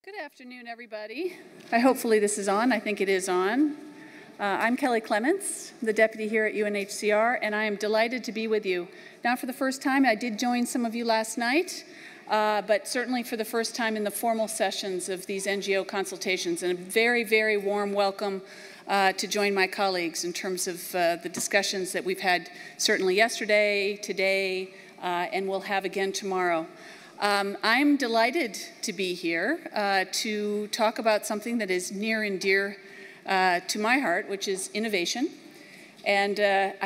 Good afternoon, everybody. Hopefully this is on. I think it is on. I'm Kelly Clements, the deputy here at UNHCR, and I am delighted to be with you. Not for the first time. I did join some of you last night, but certainly for the first time in the formal sessions of these NGO consultations, and a very, very warm welcome to join my colleagues in terms of the discussions that we've had certainly yesterday, today, and we'll have again tomorrow. I'm delighted to be here to talk about something that is near and dear to my heart, which is innovation. And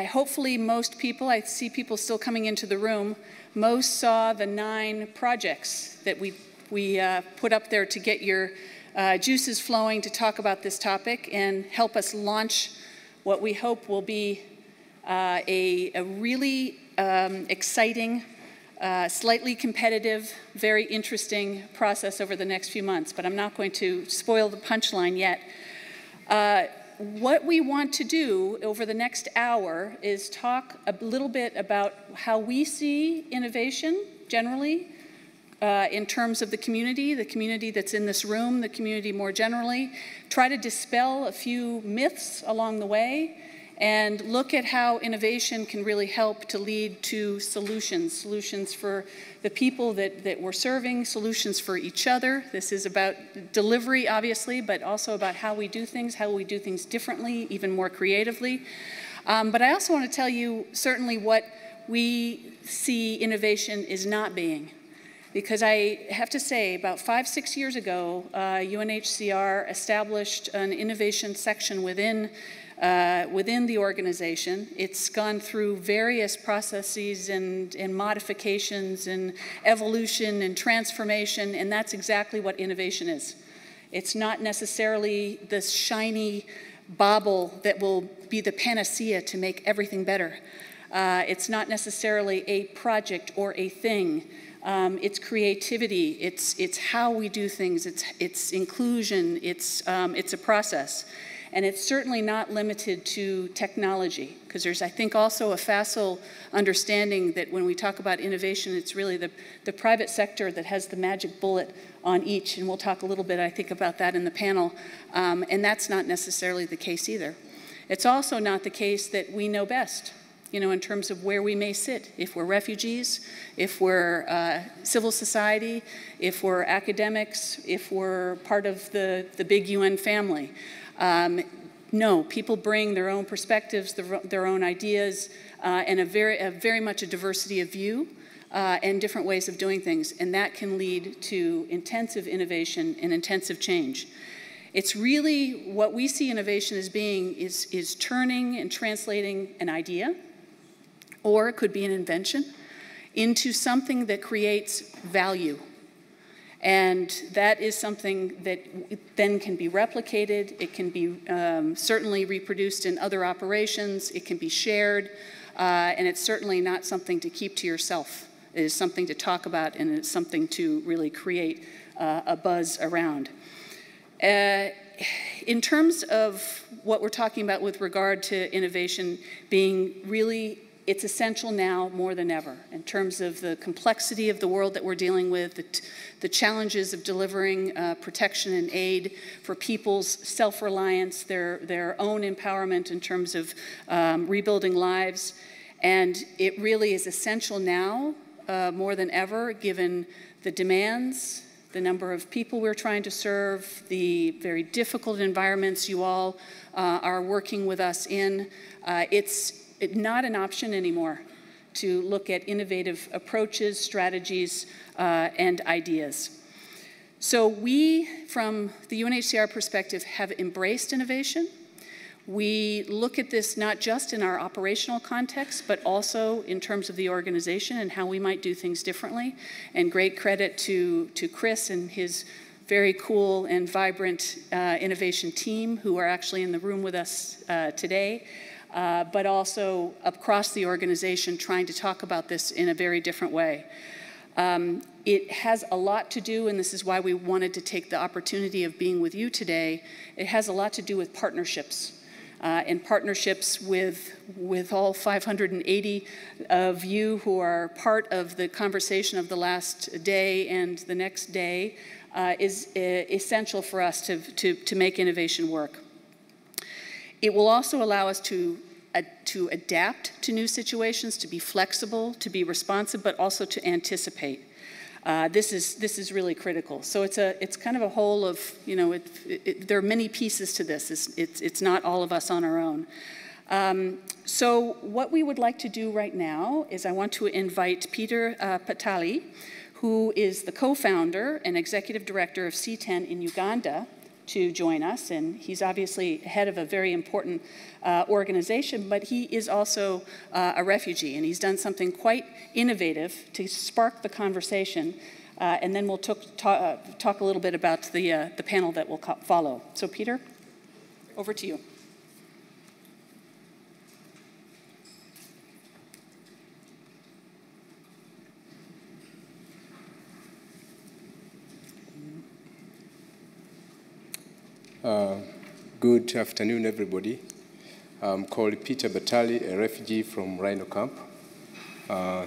hopefully most people, I see people still coming into the room, most saw the 9 projects that we put up there to get your juices flowing to talk about this topic and help us launch what we hope will be a really exciting, slightly competitive, very interesting process over the next few months, but I'm not going to spoil the punchline yet. What we want to do over the next hour is talk a little bit about how we see innovation generally in terms of the community that's in this room, the community more generally, try to dispel a few myths along the way, and look at how innovation can really help to lead to solutions for the people that we're serving, solutions for each other. This is about delivery, obviously, but also about how we do things differently, even more creatively. But I also want to tell you certainly what we see innovation is not being. Because I have to say, about 5-6 years ago, UNHCR established an innovation section within the organization. It's gone through various processes and modifications and evolution and transformation, and that's exactly what innovation is. It's not necessarily this shiny bauble that will be the panacea to make everything better. It's not necessarily a project or a thing. It's creativity, it's how we do things, it's inclusion, it's a process. And it's certainly not limited to technology, because there's, I think, also a facile understanding that when we talk about innovation, it's really the private sector that has the magic bullet on each, and we'll talk a little bit, I think, about that in the panel, and that's not necessarily the case either. It's also not the case that we know best, you know, in terms of where we may sit, if we're refugees, if we're civil society, if we're academics, if we're part of the big UN family. No, people bring their own perspectives, their own ideas, and very much a diversity of view and different ways of doing things, and that can lead to intensive innovation and intensive change. It's really what we see innovation as being is turning and translating an idea, or it could be an invention, into something that creates value. And that is something that then can be replicated, it can be certainly reproduced in other operations, it can be shared, and it's certainly not something to keep to yourself. It is something to talk about, and it's something to really create a buzz around. In terms of what we're talking about with regard to innovation being really, it's essential now more than ever in terms of the complexity of the world that we're dealing with, the challenges of delivering protection and aid for people's self-reliance, their own empowerment in terms of rebuilding lives. And it really is essential now more than ever, given the demands, the number of people we're trying to serve, the very difficult environments you all are working with us in. It's not an option anymore to look at innovative approaches, strategies, and ideas. So we, from the UNHCR perspective, have embraced innovation. We look at this not just in our operational context, but also in terms of the organization and how we might do things differently. And great credit to Chris and his very cool and vibrant innovation team who are actually in the room with us today. But also across the organization trying to talk about this in a very different way. It has a lot to do, and this is why we wanted to take the opportunity of being with you today, it has a lot to do with partnerships. And partnerships with all 580 of you who are part of the conversation of the last day and the next day, is essential for us to make innovation work. It will also allow us to adapt to new situations, to be flexible, to be responsive, but also to anticipate. This is really critical. So it's kind of a whole of, you know, there are many pieces to this. It's not all of us on our own. So what we would like to do right now is I want to invite Peter Patali, who is the co-founder and executive director of C10 in Uganda, to join us. And he's obviously head of a very important organization, but he is also a refugee, and he's done something quite innovative to spark the conversation. And then we'll talk a little bit about the panel that will follow. So Peter, over to you. Good afternoon, everybody. I'm called Peter Batali, a refugee from Rhino Camp,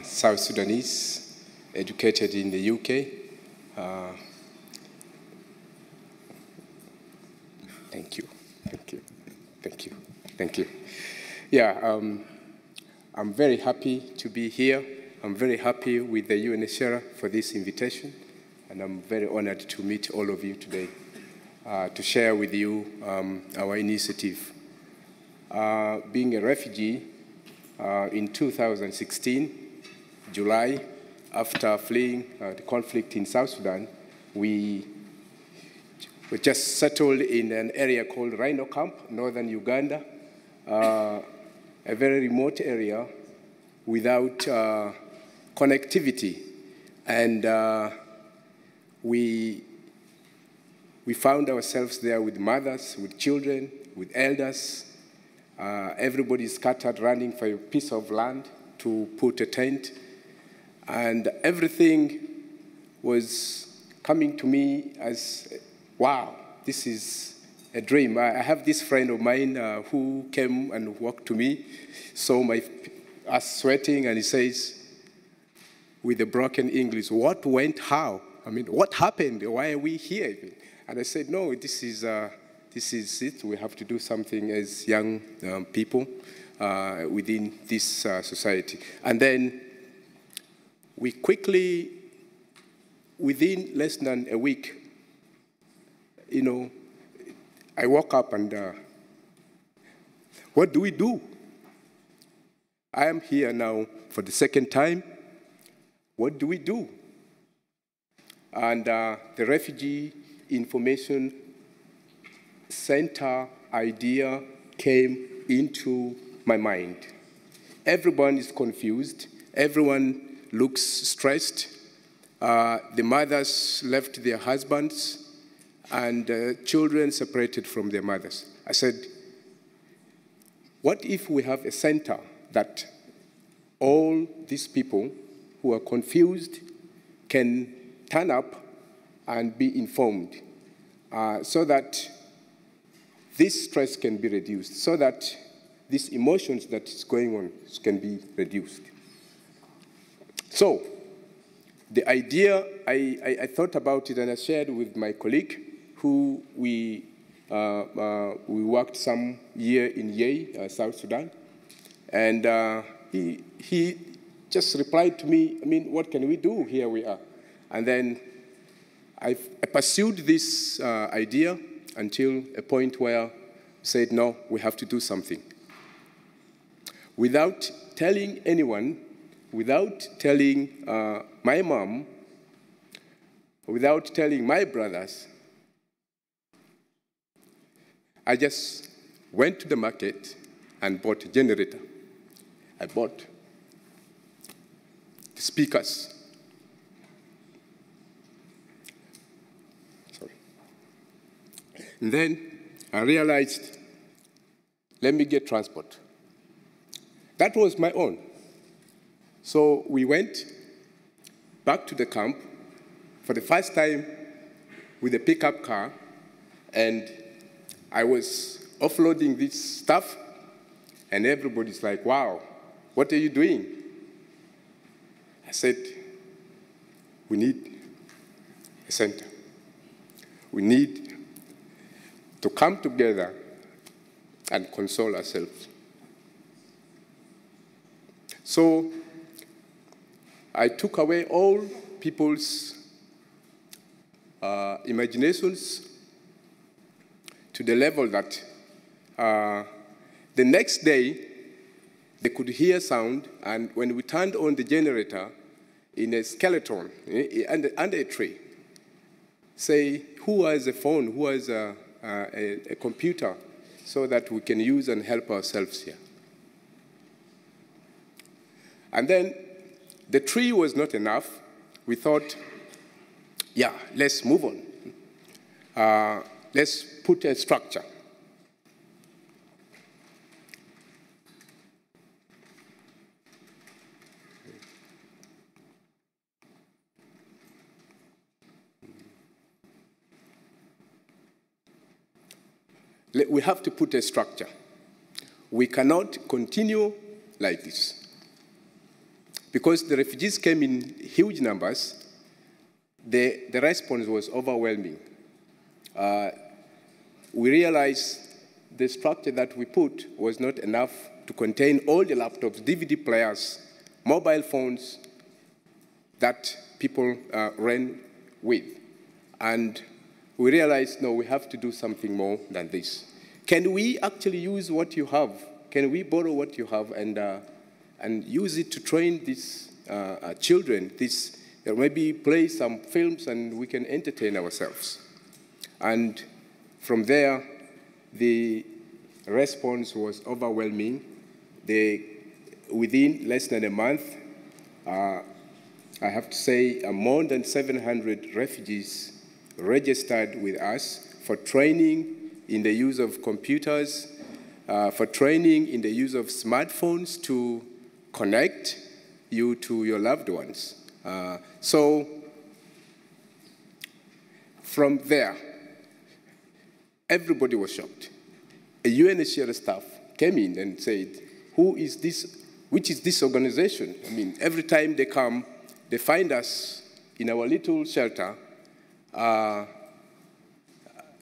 South Sudanese, educated in the UK. Thank you, thank you, thank you, thank you. Yeah, I'm very happy to be here. I'm very happy with the UNHCR for this invitation, and I'm very honored to meet all of you today. To share with you our initiative. Being a refugee, in 2016, July, after fleeing the conflict in South Sudan, we were just settled in an area called Rhino Camp, northern Uganda, a very remote area without connectivity. And we found ourselves there with mothers, with children, with elders. Everybody scattered, running for a piece of land to put a tent. And everything was coming to me as, wow, this is a dream. I have this friend of mine who came and walked to me, saw us sweating, and he says, with a broken English, what went how? I mean, what happened? Why are we here? And I said, no, this is it. We have to do something as young people within this society. And then we quickly, within less than a week, you know, I woke up and what do we do? I am here now for the second time. What do we do? And the Refugee Information Center idea came into my mind. Everyone is confused. Everyone looks stressed. The mothers left their husbands, and children separated from their mothers. I said, what if we have a center that all these people who are confused can turn up and be informed, so that this stress can be reduced, so that these emotions that is going on can be reduced. So the idea, I thought about it and I shared with my colleague who we worked some year in Yei, South Sudan. And he just replied to me, I mean, what can we do? Here we are. And then I pursued this idea until a point where I said, no, we have to do something. Without telling anyone, without telling my mom, without telling my brothers, I just went to the market and bought a generator. I bought the speakers. Sorry. And then I realized, let me get transport. That was my own. So we went back to the camp for the first time with a pickup car, and I was offloading this stuff, and everybody's like, wow, what are you doing? I said, we need a center. we need to come together and console ourselves. So I took away all people's imaginations to the level that the next day they could hear sound, and when we turned on the generator in a skeleton under a tree, say, who has a phone, who has a computer, so that we can use and help ourselves here. And then the tree was not enough. We thought, yeah, let's move on. Let's put a structure. We have to put a structure. We cannot continue like this. Because the refugees came in huge numbers, the response was overwhelming. We realized the structure that we put was not enough to contain all the laptops, DVD players, mobile phones that people ran with. And we realized, no, we have to do something more than this. Can we actually use what you have? Can we borrow what you have and use it to train these children, maybe play some films and we can entertain ourselves? And from there, the response was overwhelming. Within less than a month, I have to say more than 700 refugees registered with us for training in the use of computers, for training in the use of smartphones to connect you to your loved ones. So from there, everybody was shocked. A UNHCR staff came in and said, who is this, which is this organization? I mean, every time they come, they find us in our little shelter,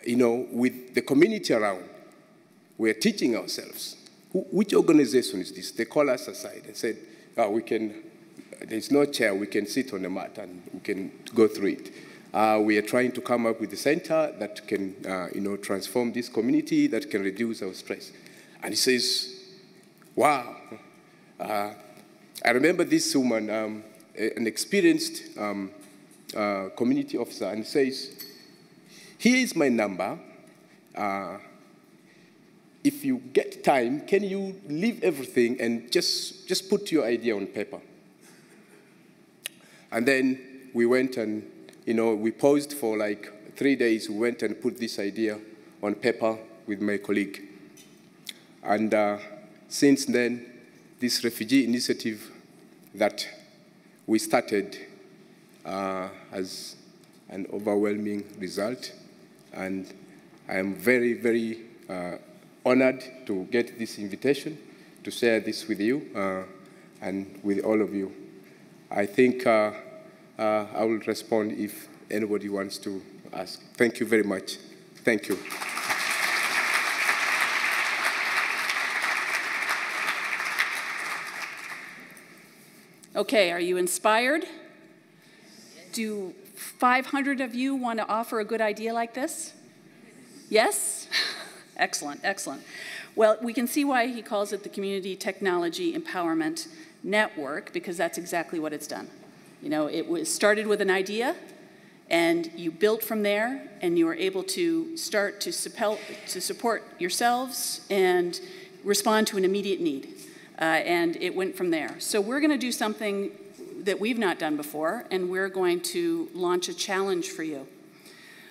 with the community around. We're teaching ourselves. Which organization is this? They call us aside and said, there's no chair, we can sit on the mat and we can go through it. We are trying to come up with a center that can, transform this community, that can reduce our stress. And he says, wow. I remember this woman, an experienced community officer, and he says, here is my number. If you get time, can you leave everything and just put your idea on paper? And then we went and, we paused for like 3 days. We went and put this idea on paper with my colleague. And since then, this refugee initiative that we started has an overwhelming result. And I am very, very honored to get this invitation to share this with you and with all of you. I think I will respond if anybody wants to ask. Thank you very much. Thank you. Okay, are you inspired? Do 500 of you want to offer a good idea like this? Yes? Excellent, excellent. Well, we can see why he calls it the Community Technology Empowerment Network, because that's exactly what it's done. It was started with an idea, and you built from there, and you were able to start to support yourselves and respond to an immediate need. And it went from there. So we're going to do something that we've not done before, and we're going to launch a challenge for you.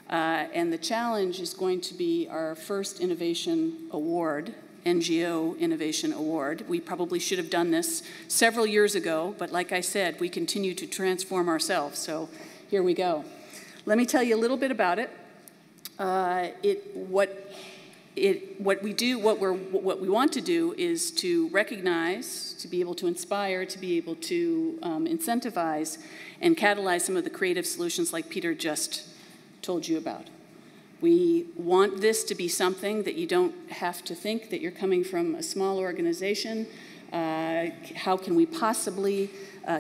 And the challenge is going to be our first innovation award, NGO Innovation Award. We probably should have done this several years ago, but like I said, we continue to transform ourselves, so here we go. Let me tell you a little bit about it. What we want to do is to recognize, to be able to inspire, to be able to incentivize and catalyze some of the creative solutions like Peter just told you about. We want this to be something that you don't have to think that you're coming from a small organization. How can we possibly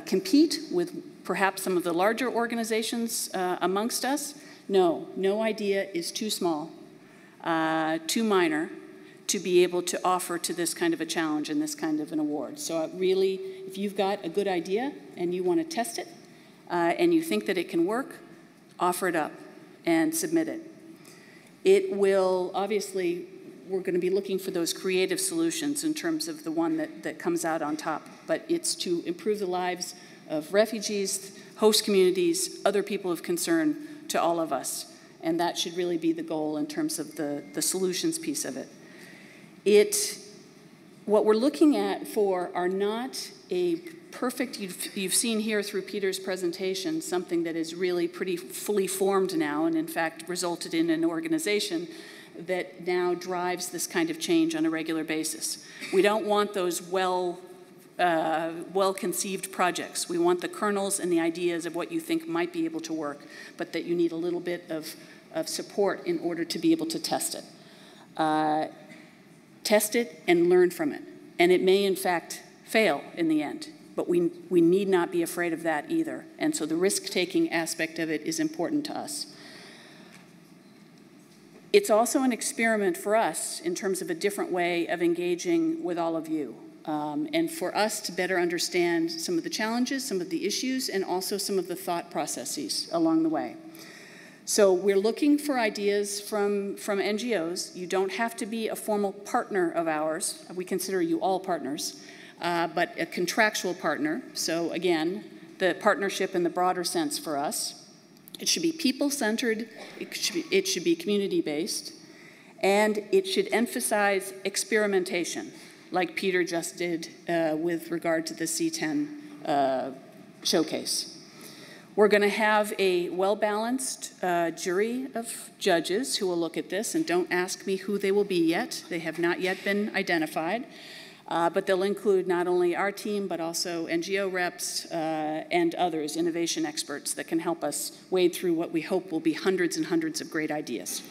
compete with perhaps some of the larger organizations amongst us? No, no idea is too small, too minor to be able to offer to this kind of a challenge and this kind of an award. So really, if you've got a good idea and you want to test it and you think that it can work, offer it up and submit it. It will, obviously, we're going to be looking for those creative solutions in terms of the one that comes out on top, but it's to improve the lives of refugees, host communities, other people of concern to all of us. And that should really be the goal in terms of the solutions piece of it. What we're looking at for are not a perfect, you've seen here through Peter's presentation, something that is really pretty fully formed now and in fact resulted in an organization that now drives this kind of change on a regular basis. We don't want those well-conceived projects. We want the kernels and the ideas of what you think might be able to work, but that you need a little bit of support in order to be able to test it. Test it and learn from it. And it may, in fact, fail in the end, but we need not be afraid of that either. And so the risk-taking aspect of it is important to us. It's also an experiment for us in terms of a different way of engaging with all of you. And for us to better understand some of the challenges, some of the issues, and also some of the thought processes along the way. So we're looking for ideas from NGOs. You don't have to be a formal partner of ours. We consider you all partners, but a contractual partner. So again, the partnership in the broader sense for us. It should be people-centered, it should be community-based, and it should emphasize experimentation, like Peter just did with regard to the C10 showcase. We're going to have a well-balanced jury of judges who will look at this, and don't ask me who they will be yet. They have not yet been identified, but they'll include not only our team, but also NGO reps and others, innovation experts that can help us wade through what we hope will be hundreds and hundreds of great ideas.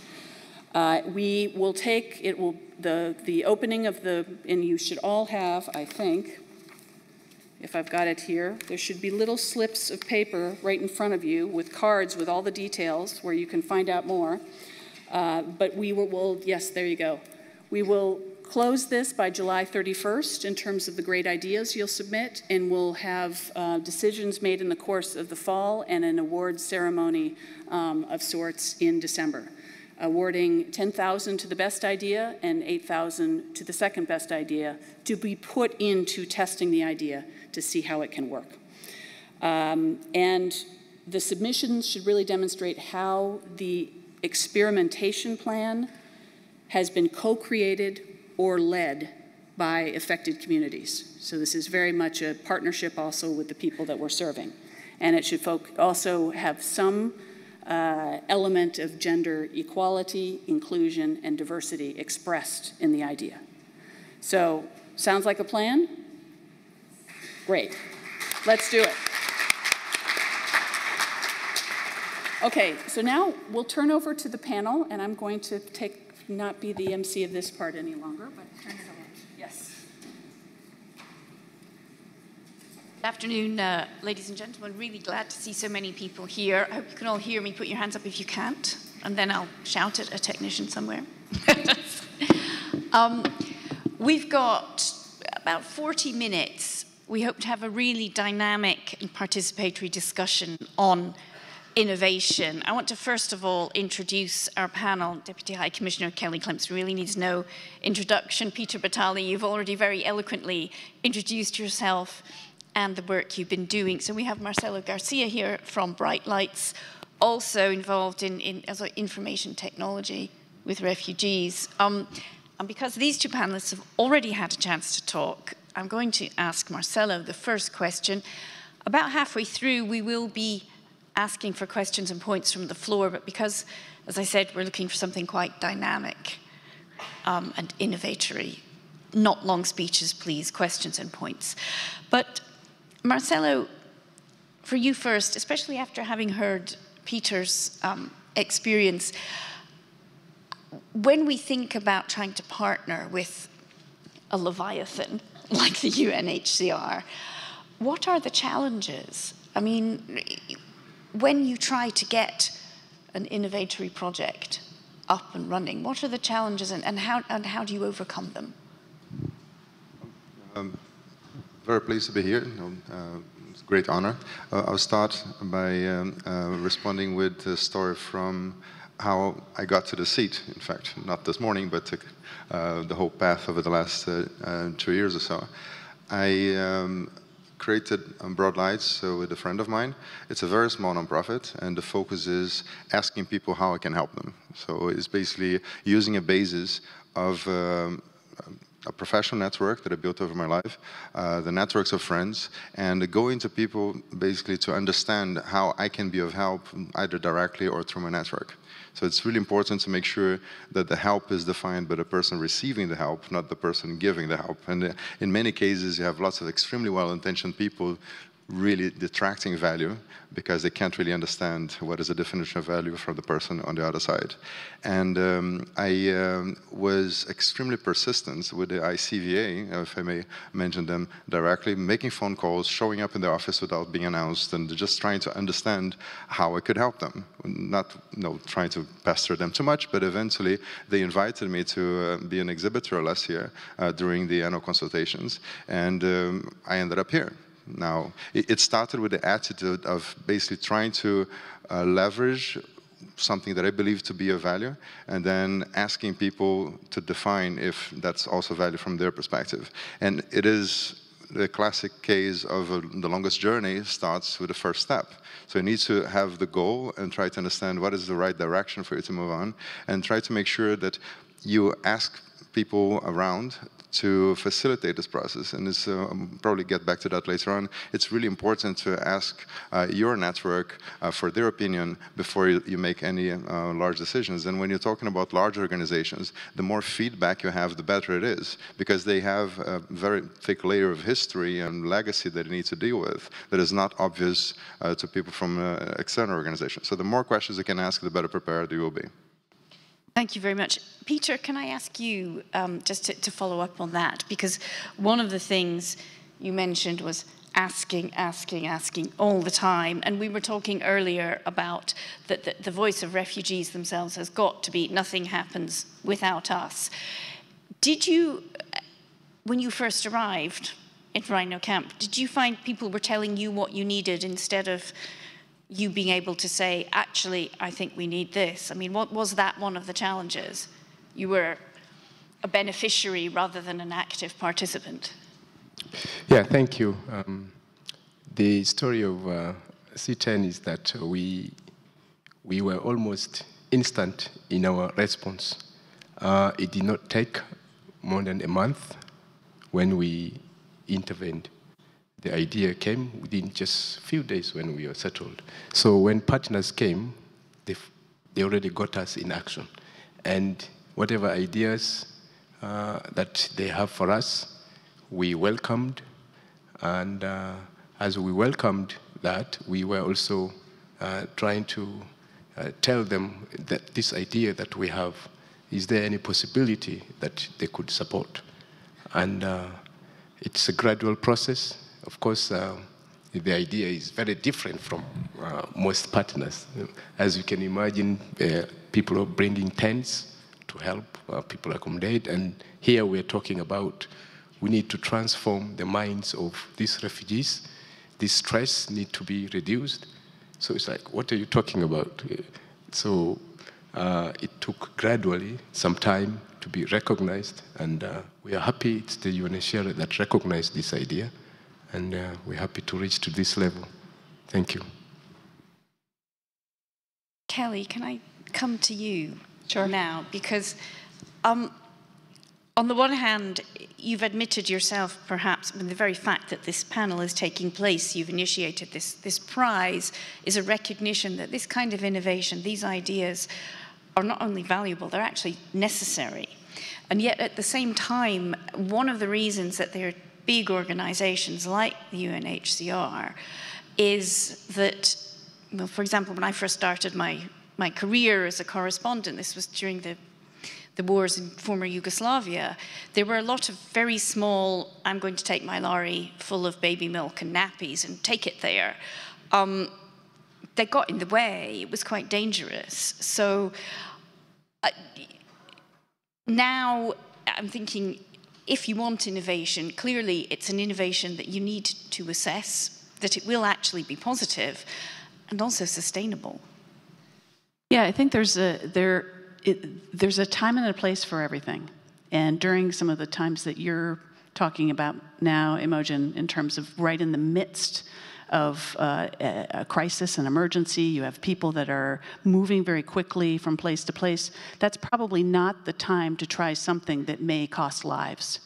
We will take, the opening of and you should all have, I think, if I've got it here, there should be little slips of paper right in front of you with cards with all the details where you can find out more. But we will, yes, there you go. We will close this by July 31st in terms of the great ideas you'll submit, and we'll have decisions made in the course of the fall and an awards ceremony of sorts in December, awarding 10,000 to the best idea and 8,000 to the second best idea to be put into testing the idea to see how it can work. And the submissions should really demonstrate how the experimentation plan has been co-created or led by affected communities. So this is very much a partnership also with the people that we're serving. And it should also have some element of gender equality, inclusion, and diversity expressed in the idea. So, sounds like a plan? Great. Let's do it. Okay, so now we'll turn over to the panel, and I'm going to not be the MC of this part any longer, but turn it over. Yes. Good afternoon, ladies and gentlemen. Really glad to see so many people here. I hope you can all hear me. Put your hands up if you can't, and then I'll shout at a technician somewhere. We've got about 40 minutes. We hope to have a really dynamic and participatory discussion on innovation. I want to first of all introduce our panel. Deputy High Commissioner Kelly Clemps really needs no introduction. Peter Batali, you've already very eloquently introduced yourself and the work you've been doing. So we have Marcelo Garcia here from Bright Lights, also involved in information technology with refugees. And because these two panelists have already had a chance to talk, I'm going to ask Marcelo the first question. About halfway through, we will be asking for questions and points from the floor, but because, as I said, we're looking for something quite dynamic and innovatory. Not long speeches, please, questions and points. But Marcelo, for you first, especially after having heard Peter's experience, when we think about trying to partner with a Leviathan like the UNHCR, what are the challenges? I mean, when you try to get an innovatory project up and running, what are the challenges and how do you overcome them? Very pleased to be here. It's a great honor. I'll start by responding with a story from how I got to the seat. In fact, not this morning, but the whole path over the last 2 years or so. I created Broad Lights with a friend of mine. It's a very small nonprofit, and the focus is asking people how I can help them. So it's basically using a basis of a professional network that I built over my life, the networks of friends, and going to people basically to understand how I can be of help either directly or through my network. So it's really important to make sure that the help is defined by the person receiving the help, not the person giving the help. And in many cases, you have lots of extremely well-intentioned people really detracting value because they can't really understand what is the definition of value from the person on the other side. And I was extremely persistent with the ICVA, if I may mention them directly, making phone calls, showing up in the office without being announced, and just trying to understand how I could help them. Not trying to pester them too much, but eventually they invited me to be an exhibitor last year during the annual consultations, and I ended up here. Now, it started with the attitude of basically trying to leverage something that I believe to be a value, and then asking people to define if that's also value from their perspective. And it is the classic case of the longest journey starts with the first step. So you need to have the goal and try to understand what is the right direction for you to move on, and try to make sure that you ask people around to facilitate this process. And this, I'll probably get back to that later on. It's really important to ask your network for their opinion before you make any large decisions. And when you're talking about large organizations, the more feedback you have, the better it is, because they have a very thick layer of history and legacy that they need to deal with that is not obvious to people from external organizations. So the more questions you can ask, the better prepared you will be. Thank you very much. Peter, can I ask you just to follow up on that? Because one of the things you mentioned was asking all the time. And we were talking earlier about that the voice of refugees themselves has got to be, nothing happens without us. Did you, when you first arrived in Rhino Camp, did you find people were telling you what you needed instead of you being able to say, actually, I think we need this? I mean, what was that one of the challenges? You were a beneficiary rather than an active participant. Yeah, thank you. The story of C10 is that we were almost instant in our response. It did not take more than a month when we intervened. The idea came within just a few days when we were settled. So when partners came, they already got us in action. And whatever ideas that they have for us, we welcomed. And as we welcomed that, we were also trying to tell them that this idea that we have, is there any possibility that they could support? And it's a gradual process. Of course, the idea is very different from most partners. As you can imagine, people are bringing tents to help people accommodate. And here we're talking about we need to transform the minds of these refugees. This stress needs to be reduced. So it's like, what are you talking about? So it took gradually some time to be recognized. And we are happy it's the UNHCR that recognized this idea. And we're happy to reach to this level. Thank you. Kelly, can I come to you now? Because on the one hand, you've admitted yourself, perhaps, the very fact that this panel is taking place, you've initiated this prize, is a recognition that this kind of innovation, these ideas, are not only valuable, they're actually necessary. And yet, at the same time, one of the reasons that they're big organizations like the UNHCR is that, well, for example, when I first started my career as a correspondent, this was during the the wars in former Yugoslavia, there were a lot of very small, I'm going to take my lorry full of baby milk and nappies and take it there. They got in the way. It was quite dangerous. So now I'm thinking, if you want innovation, clearly it's an innovation that you need to assess, that it will actually be positive and also sustainable. Yeah, I think there's a time and a place for everything. And during some of the times that you're talking about now, Imogen, in terms of right in the midst of a crisis, an emergency, you have people that are moving very quickly from place to place, that's probably not the time to try something that may cost lives.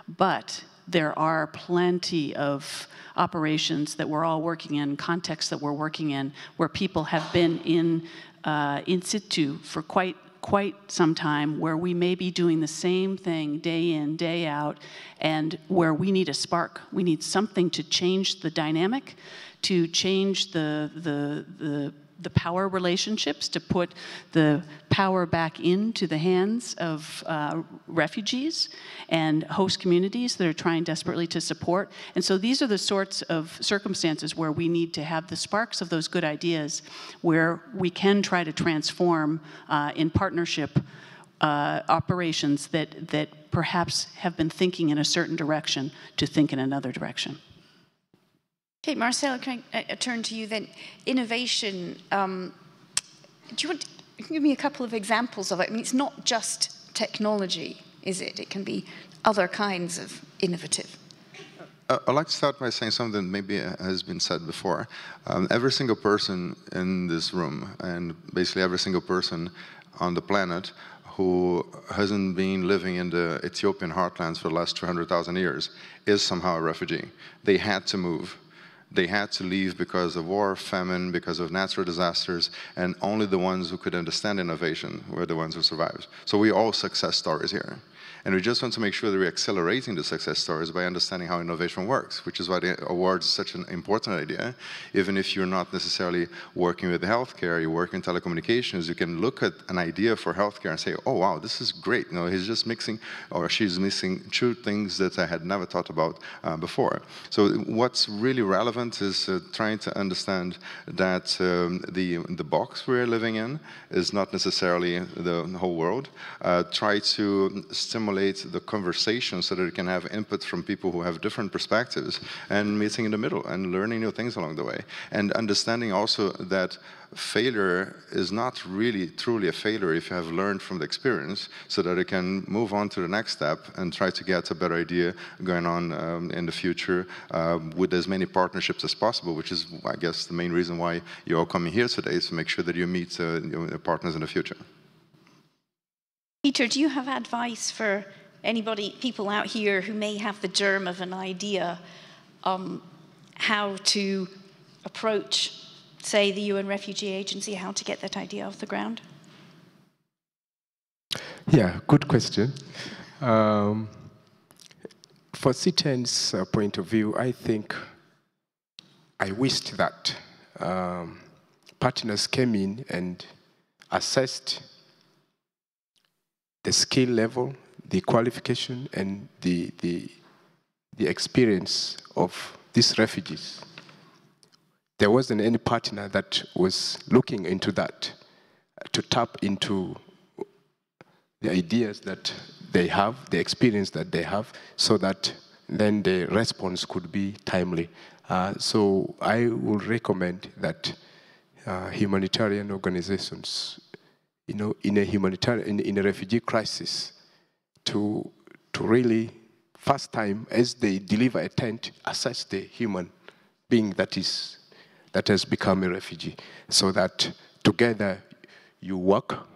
But there are plenty of operations that we're all working in, contexts that we're working in, where people have been in situ for quite some time, where we may be doing the same thing day in, day out, and where we need a spark. We need something to change the dynamic, to change the power relationships, to put the power back into the hands of refugees and host communities that are trying desperately to support. And so these are the sorts of circumstances where we need to have the sparks of those good ideas, where we can try to transform in partnership operations that perhaps have been thinking in a certain direction to think in another direction. Okay, Marcel, can I turn to you then? Innovation, do you want to give me a couple of examples of it? I mean, it's not just technology, is it? It can be other kinds of innovative. I'd like to start by saying something that maybe has been said before. Every single person in this room, and basically every single person on the planet who hasn't been living in the Ethiopian heartlands for the last 200,000 years, is somehow a refugee. They had to move. They had to leave because of war, famine, because of natural disasters, and only the ones who could understand innovation were the ones who survived. So we're all success stories here. And we just want to make sure that we're accelerating the success stories by understanding how innovation works, which is why the award is such an important idea. Even if you're not necessarily working with healthcare, you work in telecommunications, you can look at an idea for healthcare and say, oh, wow, this is great. You know, he's just mixing, or she's missing two things that I had never thought about before. So what's really relevant is trying to understand that the box we're living in is not necessarily the whole world. Try to stimulate the conversation so that you can have input from people who have different perspectives, and meeting in the middle and learning new things along the way. And understanding also that failure is not really truly a failure if you have learned from the experience, so that you can move on to the next step and try to get a better idea going on in the future with as many partnerships as possible, which is, I guess, the main reason why you're all coming here today, is to make sure that you meet your partners in the future. Peter, do you have advice for people out here who may have the germ of an idea how to approach, say, the UN Refugee Agency, how to get that idea off the ground? Yeah, good question. For CITEN's point of view, I think I wished that partners came in and assessed the skill level, the qualification, and the experience of these refugees. There wasn't any partner that was looking into that, to tap into the ideas that they have, the experience that they have, so that then the response could be timely. So I would recommend that humanitarian organizations, you know, in a refugee crisis, to really, first time as they deliver a tent, assess the human being that has become a refugee, so that together you work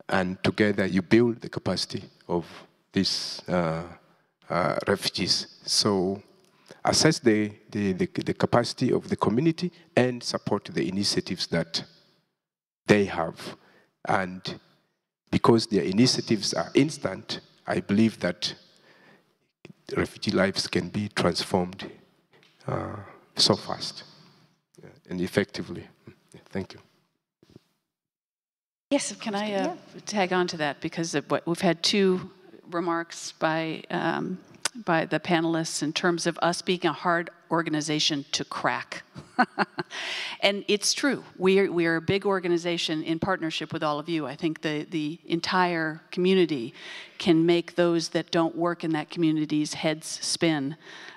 and together you build the capacity of these refugees. So assess the capacity of the community and support the initiatives that they have. And because their initiatives are instant, I believe that refugee lives can be transformed so fast and effectively. Thank you. Yes, can I tag on to that? Because we've had two remarks by the panelists in terms of us being a hard organization to crack. And it's true. We are a big organization in partnership with all of you. I think the entire community can make those that don't work in that community's heads spin,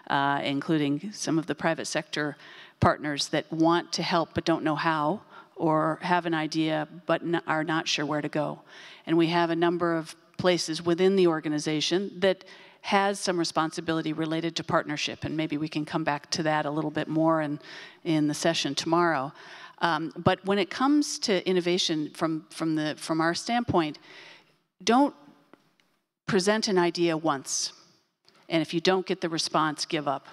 including some of the private sector partners that want to help but don't know how, or have an idea but are not sure where to go. And we have a number of places within the organization that has some responsibility related to partnership, and maybe we can come back to that a little bit more in the session tomorrow. But when it comes to innovation from our standpoint, don't present an idea once, and if you don't get the response, give up.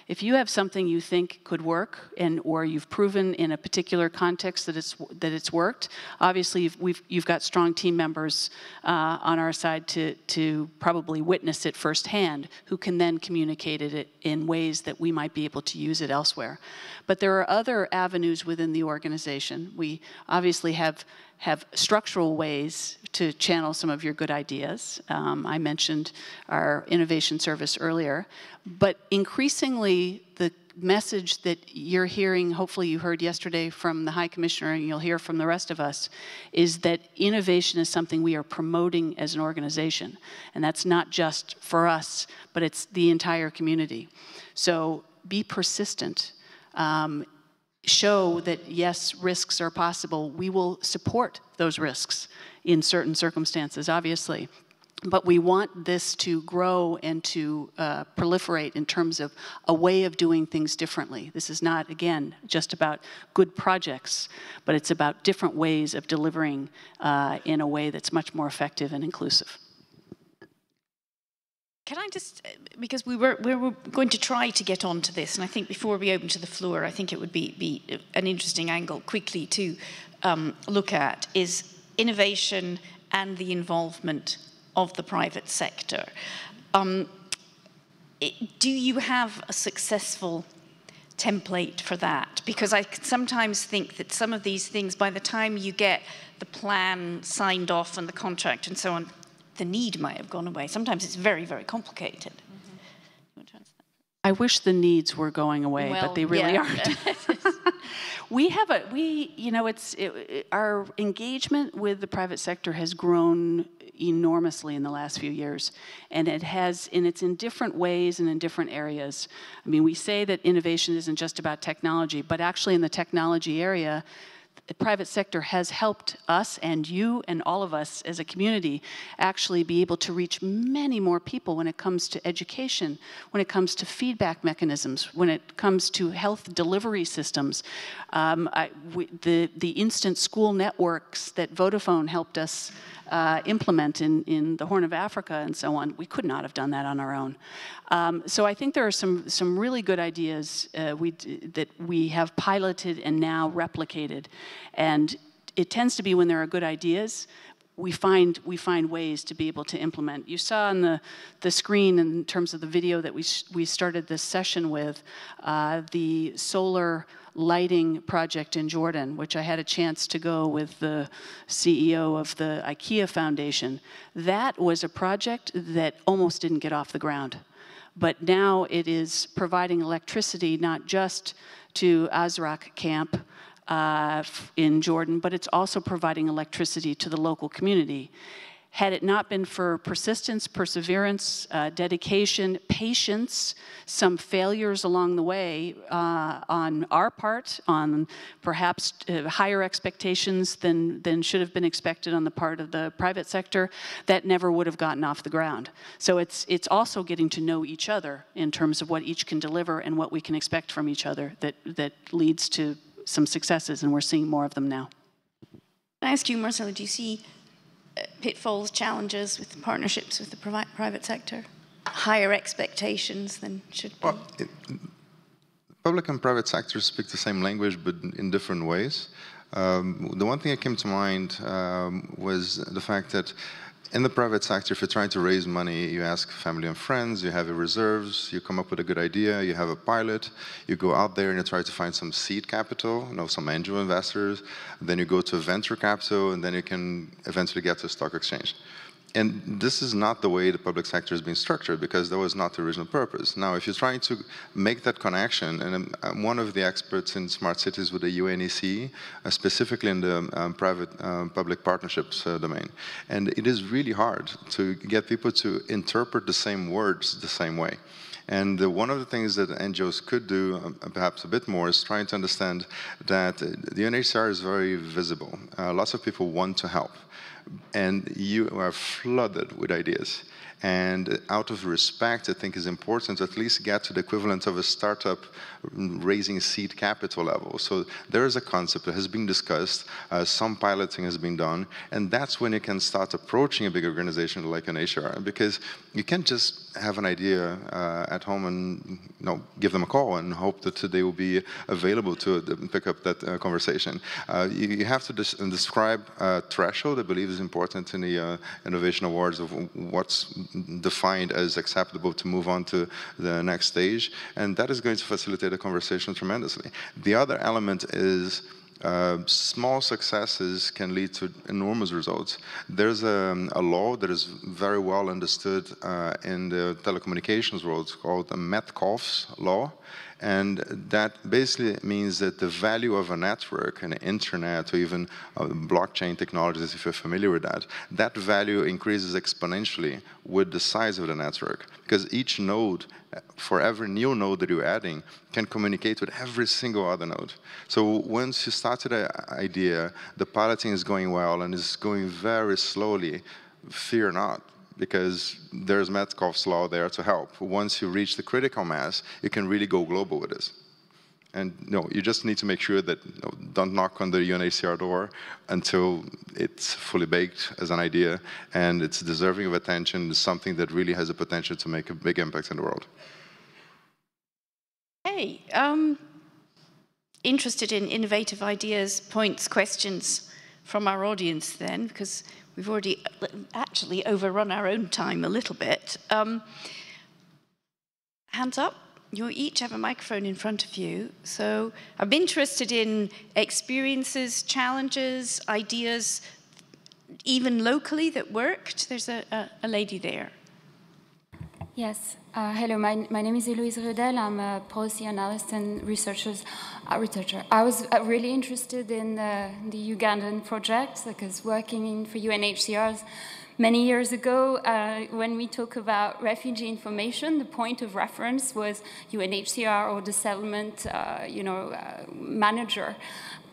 If you have something you think could work, or you've proven in a particular context that it's worked, obviously you've got strong team members on our side to probably witness it firsthand, who can then communicate it in ways that we might be able to use it elsewhere. But there are other avenues within the organization. We obviously have structural ways to channel some of your good ideas. I mentioned our innovation service earlier, but increasingly the message that you're hearing, hopefully you heard yesterday from the High Commissioner and you'll hear from the rest of us, is that innovation is something we are promoting as an organization. And that's not just for us, but it's the entire community. So be persistent. Show that, yes, risks are possible. We will support those risks in certain circumstances, obviously. But we want this to grow and to proliferate in terms of a way of doing things differently. This is not, again, just about good projects, but it's about different ways of delivering in a way that's much more effective and inclusive. Can I just, because we were going to try to get onto this, and I think before we open to the floor, I think it would be an interesting angle quickly to look at, is innovation and the involvement of the private sector. Do you have a successful template for that? Because I sometimes think that some of these things, by the time you get the plan signed off and the contract and so on, the need might have gone away. Sometimes it's very, very complicated. Mm-hmm. I wish the needs were going away, but they really aren't. Our engagement with the private sector has grown enormously in the last few years, and it's in different ways and in different areas. I mean, we say that innovation isn't just about technology, but actually in the technology area, the private sector has helped us and you and all of us as a community actually be able to reach many more people when it comes to education, when it comes to feedback mechanisms, when it comes to health delivery systems. The instant school networks that Vodafone helped us implement in the Horn of Africa and so on, we could not have done that on our own. So I think there are some really good ideas that we have piloted and now replicated. And it tends to be when there are good ideas, we find ways to be able to implement. You saw on the screen in terms of the video that we started this session with, the solar lighting project in Jordan, which I had a chance to go with the CEO of the IKEA Foundation. That was a project that almost didn't get off the ground. But now it is providing electricity not just to Azraq camp in Jordan, but it's also providing electricity to the local community. Had it not been for persistence, perseverance, dedication, patience, some failures along the way on our part, on perhaps higher expectations than should have been expected on the part of the private sector, that never would have gotten off the ground. So it's also getting to know each other in terms of what each can deliver and what we can expect from each other that leads to some successes, and we're seeing more of them now. Can I ask you, Marcelo, do you see pitfalls, challenges with partnerships with the private sector? Higher expectations than should be? Well, public and private sectors speak the same language, but in different ways. The one thing that came to mind was the fact that in the private sector, if you're trying to raise money, you ask family and friends, you have your reserves, you come up with a good idea, you have a pilot, you go out there and you try to find some seed capital, some NGO investors, then you go to venture capital, and then you can eventually get to a stock exchange. And this is not the way the public sector has been structured, because that was not the original purpose. Now, if you're trying to make that connection, and I'm one of the experts in smart cities with the UNHCR, specifically in the private-public partnerships domain, and it is really hard to get people to interpret the same words the same way. And one of the things that NGOs could do, perhaps a bit more, is trying to understand that the UNHCR is very visible. Lots of people want to help. And you are flooded with ideas. And out of respect, I think it's important to at least get to the equivalent of a startup raising seed capital level. So there is a concept that has been discussed, some piloting has been done, and that's when you can start approaching a big organization like UNHCR, because you can't just have an idea at home and give them a call and hope that they will be available to pick up that conversation. You have to describe a threshold, I believe is important in the Innovation Awards, of what's defined as acceptable to move on to the next stage, and that is going to facilitate the conversation tremendously. The other element is small successes can lead to enormous results. There's a law that is very well understood in the telecommunications world called the Metcalfe's law. And that basically means that the value of a network, an internet, or even blockchain technologies, if you're familiar with that, that value increases exponentially with the size of the network. Because each node, for every new node that you're adding, can communicate with every single other node. So once you started an idea, the piloting is going well and is going very slowly, fear not, because there's Metcalfe's law there to help. Once you reach the critical mass, you can really go global with this. And you just need to make sure that don't knock on the UNHCR door until it's fully baked as an idea and it's deserving of attention, it's something that really has the potential to make a big impact in the world. Hey, interested in innovative ideas, points, questions from our audience then, because we've already actually overrun our own time a little bit. Hands up. You each have a microphone in front of you. So I'm interested in experiences, challenges, ideas, even locally that worked. There's a lady there. Yes. Hello, my name is Eloise Rudel. I'm a policy analyst and researcher. I was really interested in the Ugandan project, because working for UNHCR many years ago, when we talk about refugee information, the point of reference was UNHCR or the settlement, manager.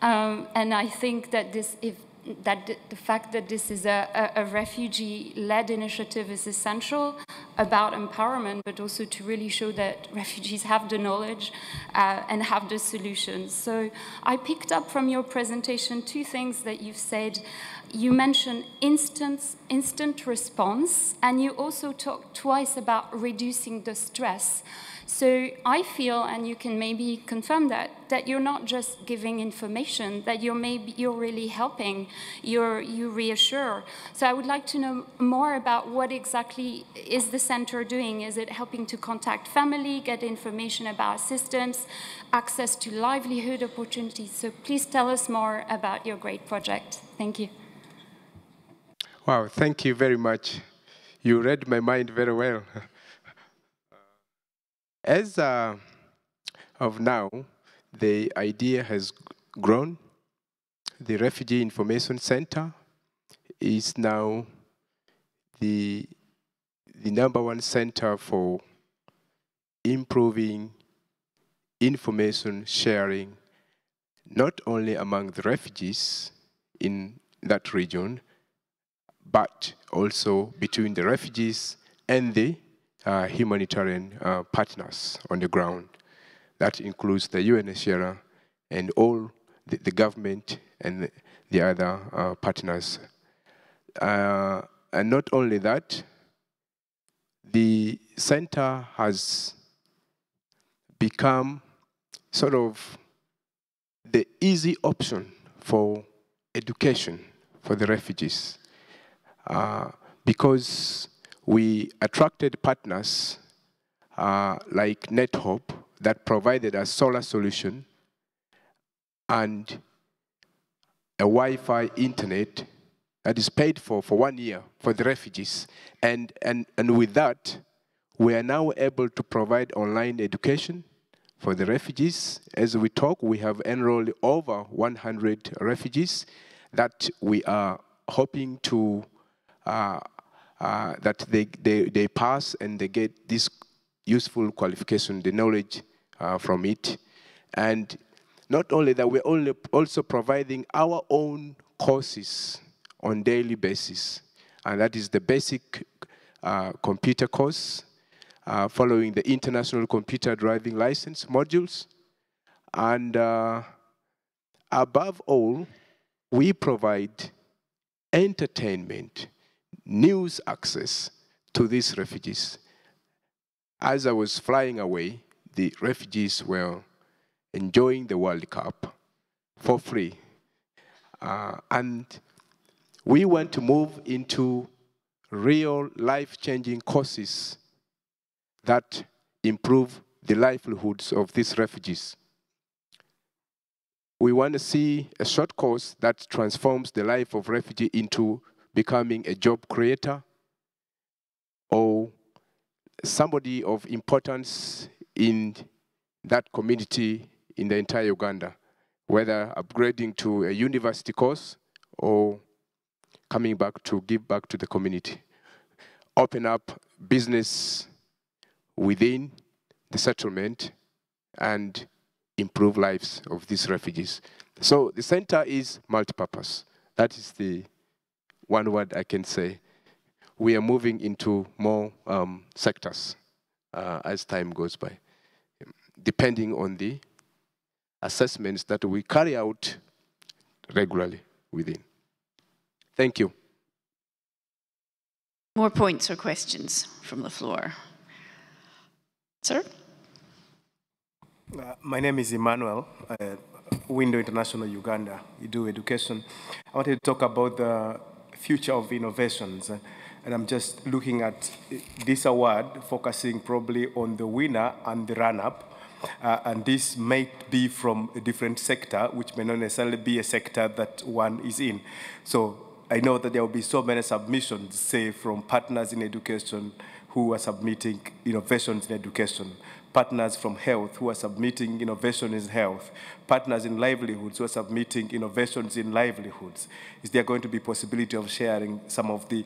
And I think that the fact that this is a refugee-led initiative is essential about empowerment, but also to really show that refugees have the knowledge and have the solutions. So I picked up from your presentation two things that you've said. You mentioned instant response, and you also talked twice about reducing the stress. So I feel, and you can maybe confirm that you're not just giving information, that you're really helping, you reassure. So I would like to know more about what exactly is the center doing. Is it helping to contact family, get information about assistance, access to livelihood opportunities? So please tell us more about your great project. Thank you. Wow, thank you very much. You read my mind very well. As of now, the idea has grown. The Refugee Information Center is now the #1 center for improving information sharing, not only among the refugees in that region, but also between the refugees and the humanitarian partners on the ground. That includes the UNHCR and all the government and the other partners. And not only that, the center has become sort of the easy option for education for the refugees. because we attracted partners like NetHope that provided a solar solution and a Wi-Fi internet that is paid for 1 year for the refugees. And with that, we are now able to provide online education for the refugees. As we talk, we have enrolled over 100 refugees that we are hoping to that they pass and they get this useful qualification, the knowledge from it. And not only that, we're also providing our own courses on daily basis. And that is the basic computer course, following the International Computer Driving License modules. And above all, we provide entertainment, news access to these refugees. As I was flying away, the refugees were enjoying the World Cup for free. And we want to move into real life-changing courses that improve the livelihoods of these refugees. We want to see a short course that transforms the life of refugee into becoming a job creator or somebody of importance in that community in the entire Uganda, whether upgrading to a university course or coming back to give back to the community. Open up business within the settlement and improve lives of these refugees. So the center is multipurpose. That is the one word I can say. We are moving into more sectors as time goes by, depending on the assessments that we carry out regularly within. Thank you. More points or questions from the floor? Sir? My name is Emmanuel, Window International Uganda. We do education. I wanted to talk about the future of innovations. And I'm just looking at this award, focusing probably on the winner and the run-up. And this might be from a different sector, which may not necessarily be a sector that one is in. So I know that there will be so many submissions, say, from partners in education who are submitting innovations in education, partners from health who are submitting innovation in health, partners in livelihoods who are submitting innovations in livelihoods. Is there going to be possibility of sharing some of the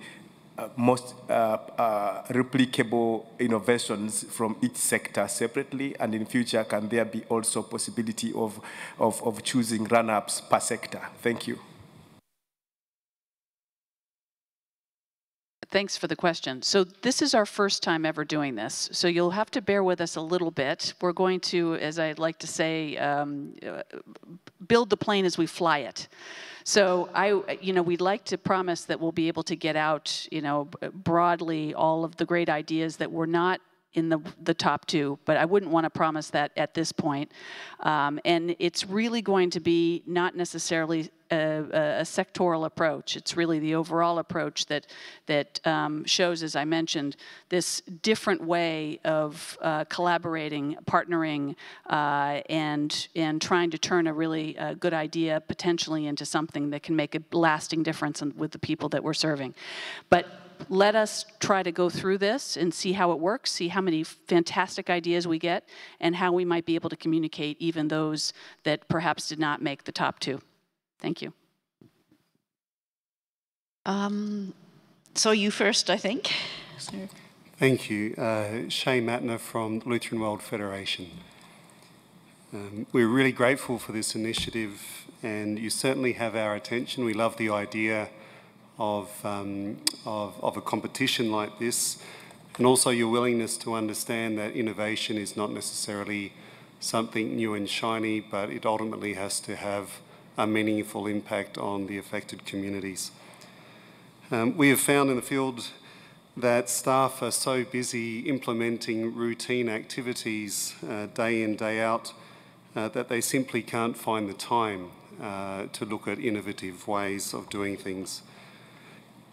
most replicable innovations from each sector separately? And in future, can there be also possibility of choosing run-ups per sector? Thank you. Thanks for the question. So this is our first time ever doing this, so you'll have to bear with us a little bit. We're going to, as I'd like to say, build the plane as we fly it. So we'd like to promise that we'll be able to get out, broadly all of the great ideas that were not in the top two, but I wouldn't want to promise that at this point. And it's really going to be not necessarily a sectoral approach. It's really the overall approach that shows, as I mentioned, this different way of collaborating, partnering, and trying to turn a really good idea potentially into something that can make a lasting difference with the people that we're serving. But let us try to go through this and see how it works, see how many fantastic ideas we get, and how we might be able to communicate even those that perhaps did not make the top two. Thank you. So you first, I think. Sir. Thank you. Shay Matner from the Lutheran World Federation. We're really grateful for this initiative, and you certainly have our attention. We love the idea of a competition like this, and also your willingness to understand that innovation is not necessarily something new and shiny, but it ultimately has to have a meaningful impact on the affected communities. We have found in the field that staff are so busy implementing routine activities day in, day out, that they simply can't find the time to look at innovative ways of doing things.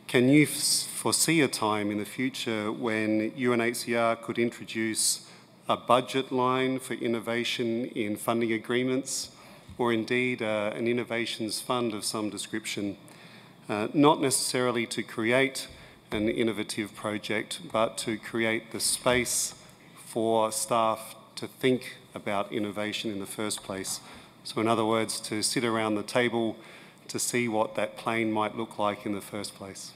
Can you foresee a time in the future when UNHCR could introduce a budget line for innovation in funding agreements, or indeed an innovations fund of some description, not necessarily to create an innovative project, but to create the space for staff to think about innovation in the first place? So in other words, to sit around the table to see what that plane might look like in the first place.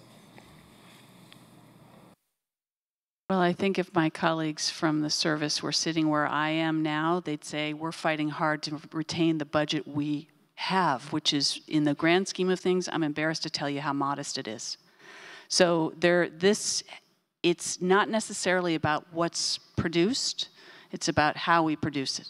Well, I think if my colleagues from the service were sitting where I am now, they'd say we're fighting hard to retain the budget we have, which is, in the grand scheme of things, I'm embarrassed to tell you how modest it is. So it's not necessarily about what's produced, it's about how we produce it.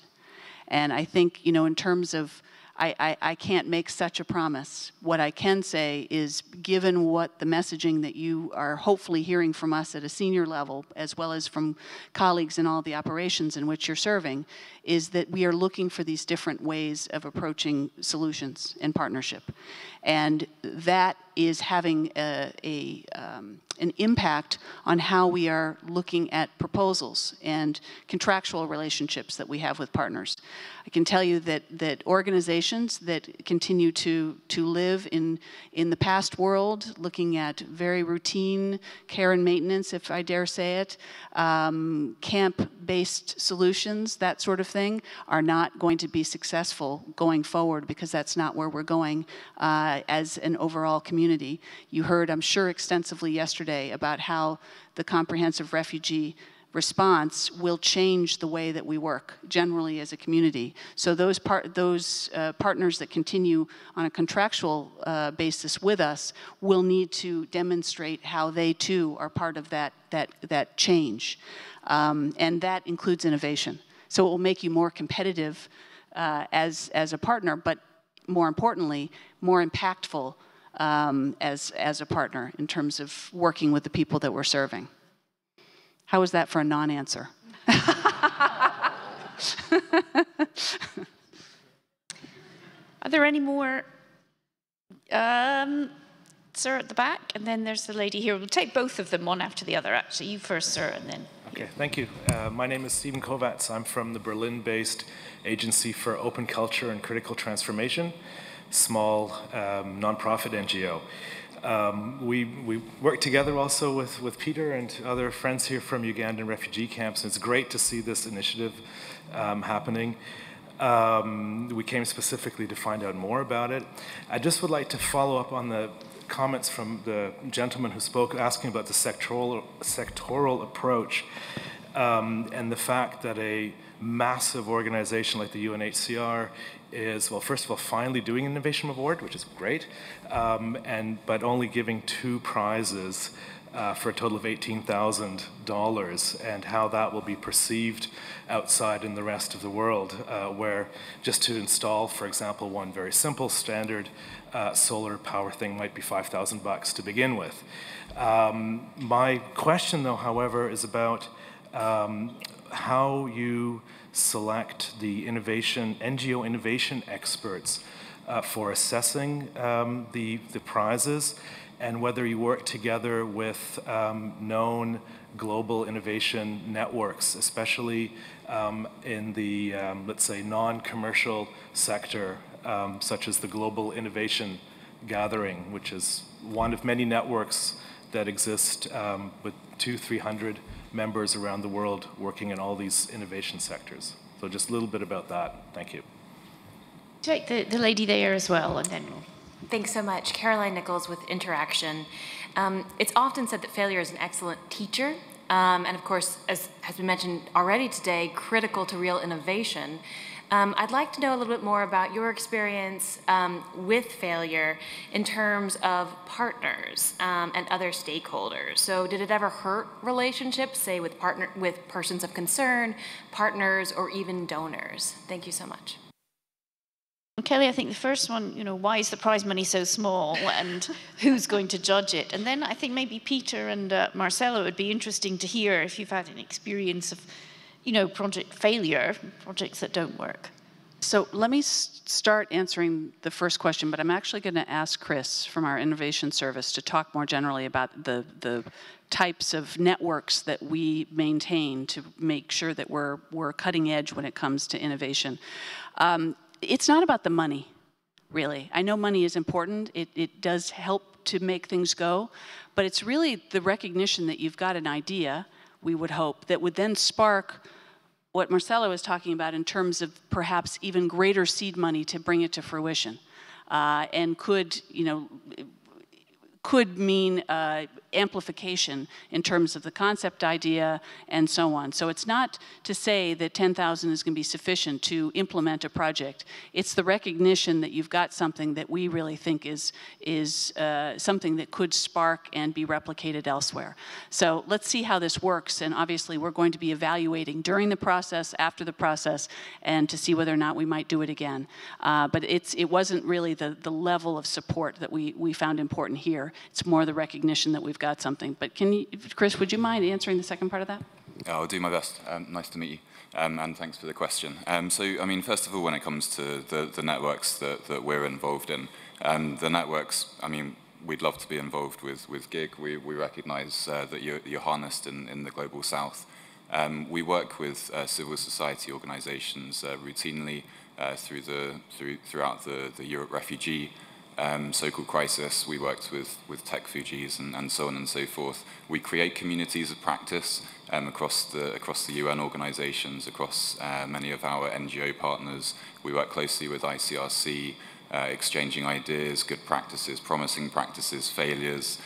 And I think, in terms of, I can't make such a promise. What I can say is, given what the messaging that you are hopefully hearing from us at a senior level, as well as from colleagues in all the operations in which you're serving, is that we are looking for these different ways of approaching solutions in partnership. And that is having an impact on how we are looking at proposals and contractual relationships that we have with partners. I can tell you that organizations that continue to live in the past world, looking at very routine care and maintenance, if I dare say it, camp-based solutions, that sort of thing, are not going to be successful going forward, because that's not where we're going as an overall community. You heard, I'm sure, extensively yesterday about how the comprehensive refugee response will change the way that we work generally as a community. So those partners that continue on a contractual basis with us will need to demonstrate how they too are part of that change, and that includes innovation. So it will make you more competitive as a partner, but more importantly, more impactful as a partner in terms of working with the people that we're serving. How was that for a non-answer? Are there any more? Sir at the back, and then there's the lady here. We'll take both of them one after the other, actually. You first, sir, and then Okay, thank you. My name is Stephen Kovacs. I'm from the Berlin-based Agency for Open Culture and Critical Transformation, small nonprofit NGO. We work together also with Peter and other friends here from Ugandan refugee camps. It's great to see this initiative happening. We came specifically to find out more about it. I just would like to follow up on the comments from the gentleman who spoke, asking about the sectoral approach, and the fact that a massive organization like the UNHCR is, well, first of all, finally doing an innovation award, which is great, but only giving 2 prizes for a total of $18,000, and how that will be perceived outside in the rest of the world, where just to install, for example, one very simple standard solar power thing might be $5,000 to begin with. My question, though, however, is about how you select the NGO innovation experts for assessing the prizes, and whether you work together with known global innovation networks, especially in the, let's say, non-commercial sector, such as the Global Innovation Gathering, which is one of many networks that exist with 200-300 members around the world working in all these innovation sectors. So just a little bit about that. Thank you. take the lady there as well, and then we'll... Thanks so much. Caroline Nichols with Interaction. It's often said that failure is an excellent teacher, and of course, as has been mentioned already today, critical to real innovation. I'd like to know a little bit more about your experience with failure in terms of partners and other stakeholders. So did it ever hurt relationships, say with persons of concern, partners, or even donors? Thank you so much. Kelly, I think the first one, why is the prize money so small, and who's going to judge it? And then I think maybe Peter and Marcelo, it would be interesting to hear if you've had an experience of, project failure, projects that don't work. So let me start answering the first question, but I'm actually going to ask Chris from our Innovation Service to talk more generally about the types of networks that we maintain to make sure that we're cutting edge when it comes to innovation. It's not about the money, really. I know money is important. It does help to make things go, but it's really the recognition that you've got an idea, we would hope, that would then spark what Marcelo was talking about in terms of perhaps even greater seed money to bring it to fruition, and could mean amplification in terms of the concept idea and so on. So it's not to say that 10,000 is going to be sufficient to implement a project. It's the recognition that you've got something that we really think is something that could spark and be replicated elsewhere. So let's see how this works. And obviously we're going to be evaluating during the process, after the process, and to see whether or not we might do it again. But it wasn't really the level of support that we found important here. It's more the recognition that we've got something. But Chris, would you mind answering the second part of that? I'll do my best. Nice to meet you, and thanks for the question. So, I mean, first of all, when it comes to the networks that we're involved in, the networks, I mean, we'd love to be involved with GIG. We recognize that you're harnessed in the Global South. We work with civil society organizations routinely throughout the Europe refugee so-called crisis. We worked with Tech Fujis and so on and so forth. We create communities of practice across the UN organizations, across many of our NGO partners. We work closely with ICRC, exchanging ideas, good practices, promising practices, failures,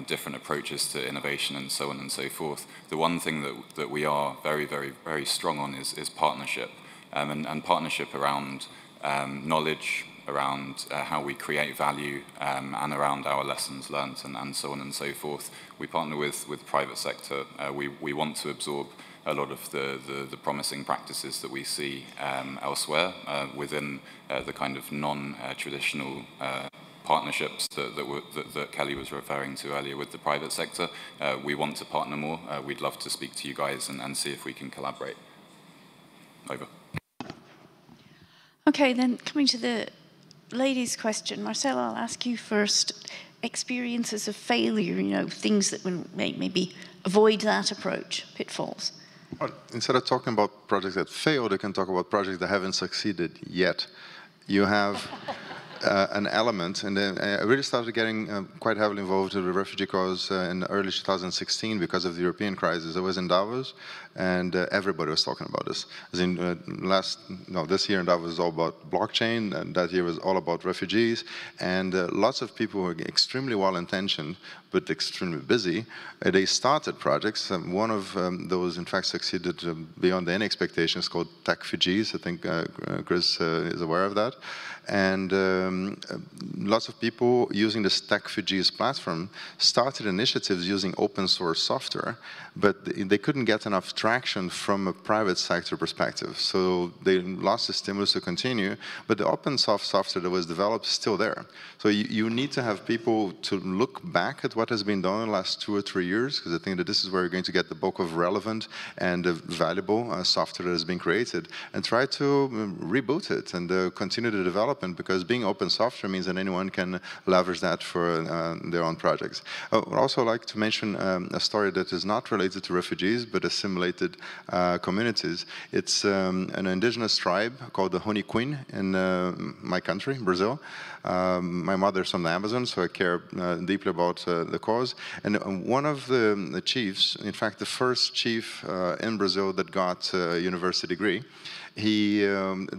different approaches to innovation and so on and so forth. The one thing that we are very, very, very strong on is partnership, and partnership around knowledge, around how we create value, and around our lessons learned and so on and so forth. We partner with private sector. We want to absorb a lot of the promising practices that we see elsewhere within the kind of non-traditional partnerships that Kelly was referring to earlier with the private sector. We want to partner more. We'd love to speak to you guys and see if we can collaborate. Over. Okay, then coming to the ladies' question. Marcelo, I'll ask you first. Experiences of failure, things that would maybe avoid that approach, pitfalls. Well, instead of talking about projects that failed, I can talk about projects that haven't succeeded yet. You have an element, and then I really started getting quite heavily involved with the refugee cause in early 2016 because of the European crisis. I was in Davos, and everybody was talking about this. As in this year in Davos was all about blockchain, and that year was all about refugees, and lots of people were extremely well-intentioned, but extremely busy. They started projects. One of those, in fact, succeeded beyond any expectations, called Tech Fujis. I think Chris is aware of that. And lots of people using this Tech Fujis platform started initiatives using open source software, but they couldn't get enough traction from a private sector perspective. So they lost the stimulus to continue, but the open source software that was developed is still there. So you need to have people to look back at what has been done in the last 2 or 3 years, because I think that this is where you're going to get the bulk of relevant and valuable software that has been created, and try to reboot it and continue the development, because being open software means that anyone can leverage that for their own projects. I would also like to mention a story that is not related to refugees, but assimilated communities. It's an indigenous tribe called the Honey Queen in my country, Brazil. My mother's from the Amazon, so I care deeply about the cause. And one of the chiefs, in fact, the first chief in Brazil that got a university degree, he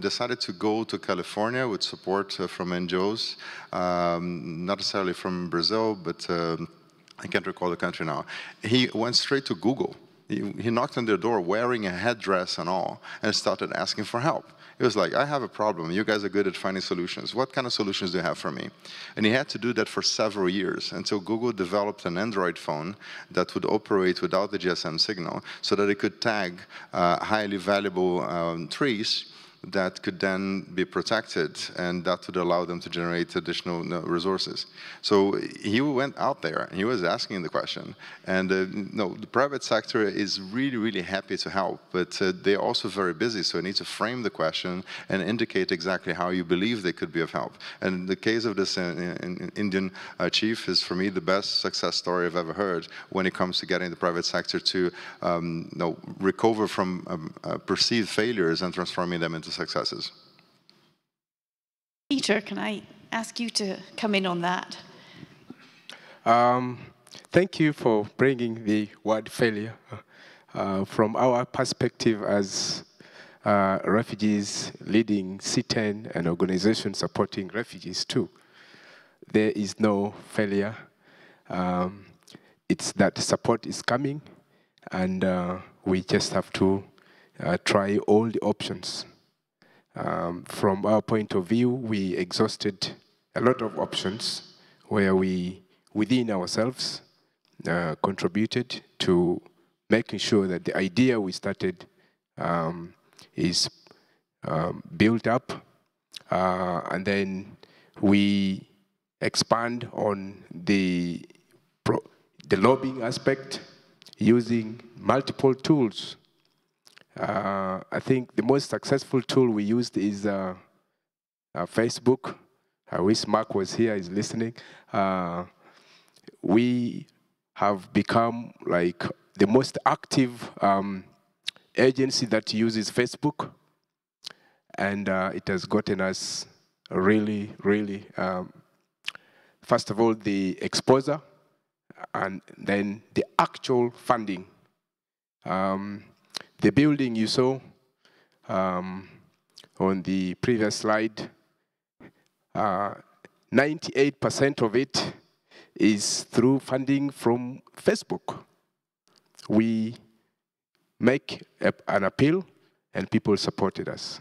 decided to go to California with support from NGOs, not necessarily from Brazil, but I can't recall the country now. He went straight to Google. He knocked on their door wearing a headdress and all, and started asking for help. He was like, I have a problem. You guys are good at finding solutions. What kind of solutions do you have for me? And he had to do that for several years until Google developed an Android phone that would operate without the GSM signal, so that it could tag highly valuable trees that could then be protected, and that would allow them to generate additional resources. So he went out there and he was asking the question, and the private sector is really, really happy to help, but they're also very busy, so you need to frame the question and indicate exactly how you believe they could be of help. And the case of this Indian chief is, for me, the best success story I've ever heard when it comes to getting the private sector to recover from perceived failures and transforming them into successes. Peter, can I ask you to come in on that? Thank you for bringing the word failure. From our perspective as refugees leading C10 and organizations supporting refugees too, there is no failure. It's that support is coming, and we just have to try all the options. From our point of view, we exhausted a lot of options where we, within ourselves, contributed to making sure that the idea we started is built up, and then we expand on the lobbying aspect using multiple tools. I think the most successful tool we used is Facebook. I wish Mark was here, he's listening. We have become like the most active agency that uses Facebook, and it has gotten us really, really, first of all, the exposure, and then the actual funding. The building you saw on the previous slide, 98% of it is through funding from Facebook. We make an appeal and people supported us.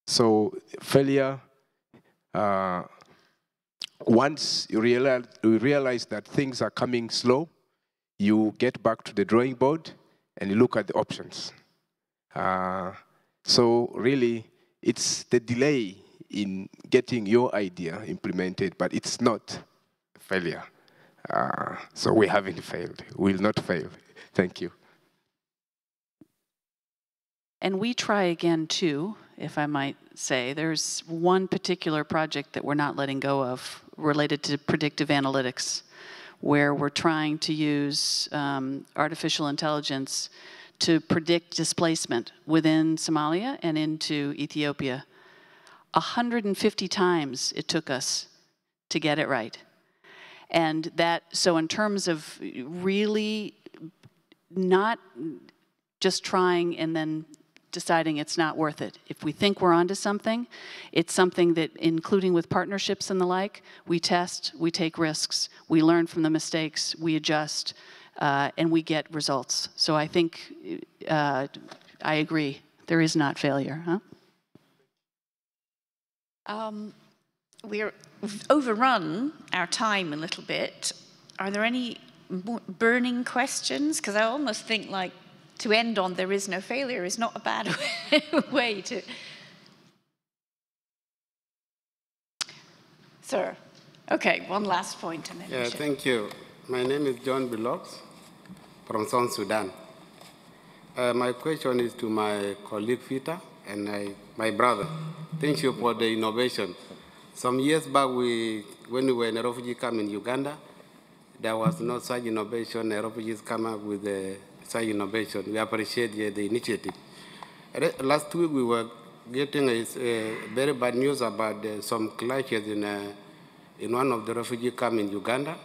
So failure, once you realize that things are coming slow, you get back to the drawing board and you look at the options. So really, it's the delay in getting your idea implemented, but it's not failure. So we haven't failed. We will not fail. Thank you. And we try again too, if I might say. There's one particular project that we're not letting go of related to predictive analytics, where we're trying to use artificial intelligence to predict displacement within Somalia and into Ethiopia. 150 times it took us to get it right. And that, so in terms of really not just trying and then deciding it's not worth it. If we think we're onto something, it's something that, including with partnerships and the like, we test, we take risks, we learn from the mistakes, we adjust, and we get results. So I think I agree. There is not failure, huh? We're overrun our time a little bit. Are there any burning questions? Because I almost think like to end on there is no failure is not a bad way to. Sir, okay, one last point. And then yeah, thank you. My name is John Billox from South Sudan. My question is to my colleague Peter and my brother. Thank you for the innovation. Some years back, when we were in a refugee camp in Uganda, there was no such innovation. The refugees come up with such innovation. We appreciate the initiative. Last week, we were getting very bad news about some clashes in one of the refugee camps in Uganda.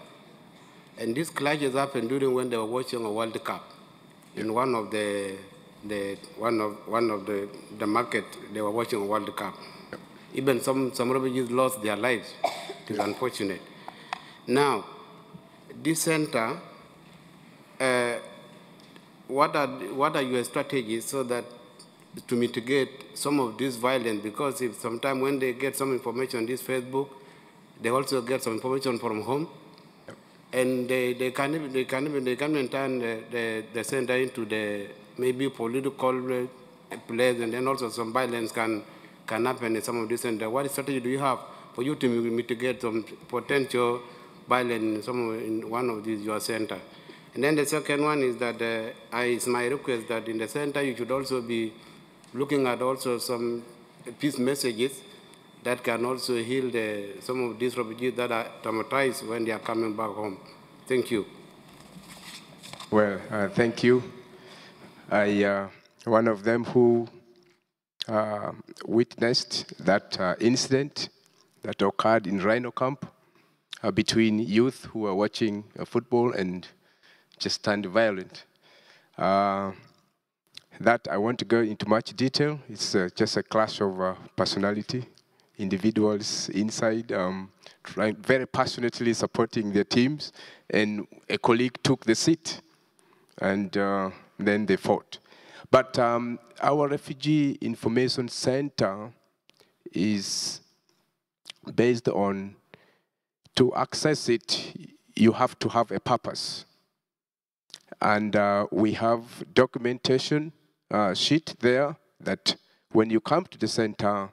And these clashes happened during when they were watching a World Cup. In one of the market, they were watching a World Cup. Even some refugees lost their lives. It is unfortunate. Now, this center, what are your strategies so that to mitigate some of this violence? Because if sometimes when they get some information on this Facebook, they also get some information from home, and they can even turn the center into the maybe political place, and then also some violence can happen in some of these centers. What strategy do you have for you to mitigate some potential violence in one of these your centers? And then the second one is that it's my request that in the center you should also be looking at also some peace messages that can also heal some of these refugees that are traumatized when they are coming back home. Thank you. Well, thank you. One of them who witnessed that incident that occurred in Rhino Camp between youth who were watching football and just turned violent. That I won't go into much detail. It's just a clash of personality, individuals inside trying very passionately supporting their teams, and a colleague took the seat, and then they fought. But our Refugee Information Center is based on, to access it, you have to have a purpose. And we have documentation sheet there that when you come to the center,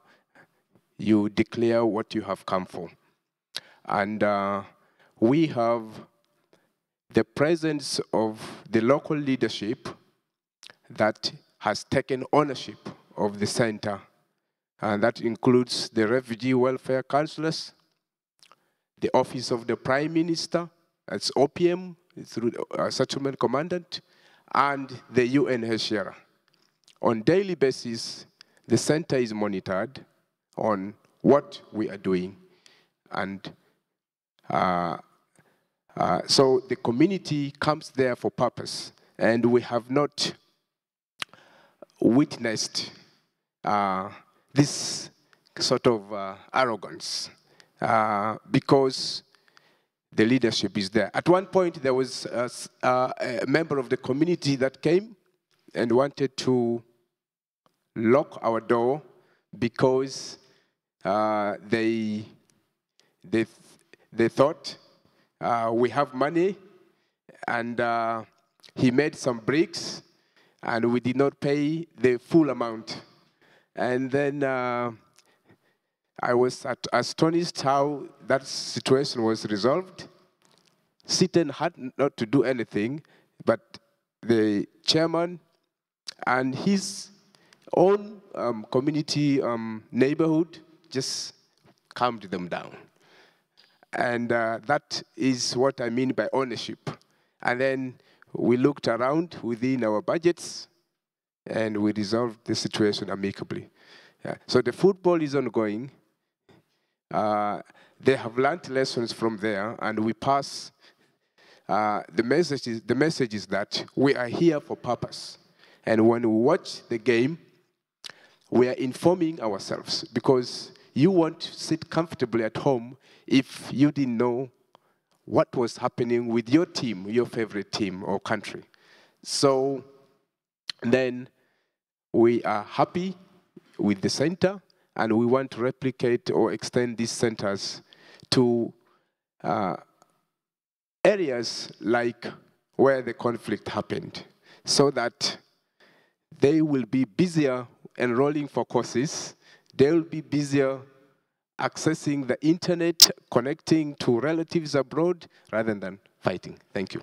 you declare what you have come for. And we have the presence of the local leadership that has taken ownership of the center. And that includes the refugee welfare counselors, the office of the Prime Minister, that's OPM, through the settlement commandant, and the UNHCR. On a daily basis, the center is monitored on what we are doing. And so the community comes there for purpose. And we have not witnessed this sort of arrogance because the leadership is there. At one point, there was a member of the community that came and wanted to lock our door because they thought we have money, and he made some bricks, and we did not pay the full amount. And then I was astonished how that situation was resolved. Sitten had not to do anything, but the chairman and his own community neighborhood just calmed them down. And that is what I mean by ownership. And then we looked around within our budgets, and we resolved the situation amicably. Yeah. So the football is ongoing. They have learned lessons from there, and we pass. The message is that we are here for purpose. And when we watch the game, we are informing ourselves, because you won't sit comfortably at home if you didn't know what was happening with your team, your favorite team or country. So then we are happy with the center, and we want to replicate or extend these centers to areas like where the conflict happened, so that they will be busier enrolling for courses, they will be busier accessing the internet, connecting to relatives abroad, rather than fighting. Thank you.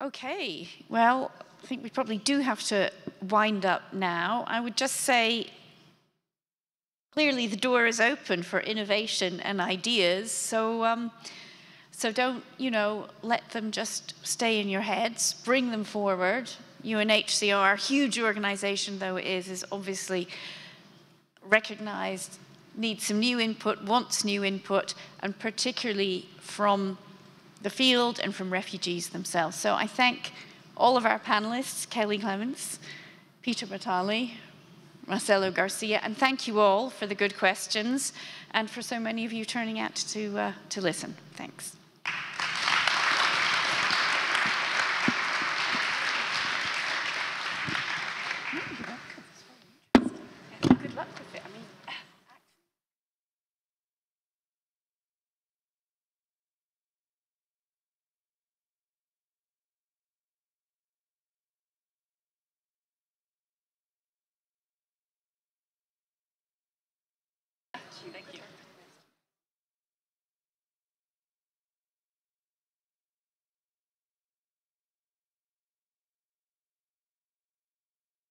Okay, well, I think we probably do have to wind up now. I would just say, clearly the door is open for innovation and ideas, so don't, let them just stay in your heads, bring them forward. UNHCR, huge organization though it is obviously recognized, needs some new input, wants new input, and particularly from the field and from refugees themselves. So I thank all of our panelists, Kelly Clements, Peter Batali, Marcelo Garcia, and thank you all for the good questions and for so many of you turning out to listen. Thanks. Thank you.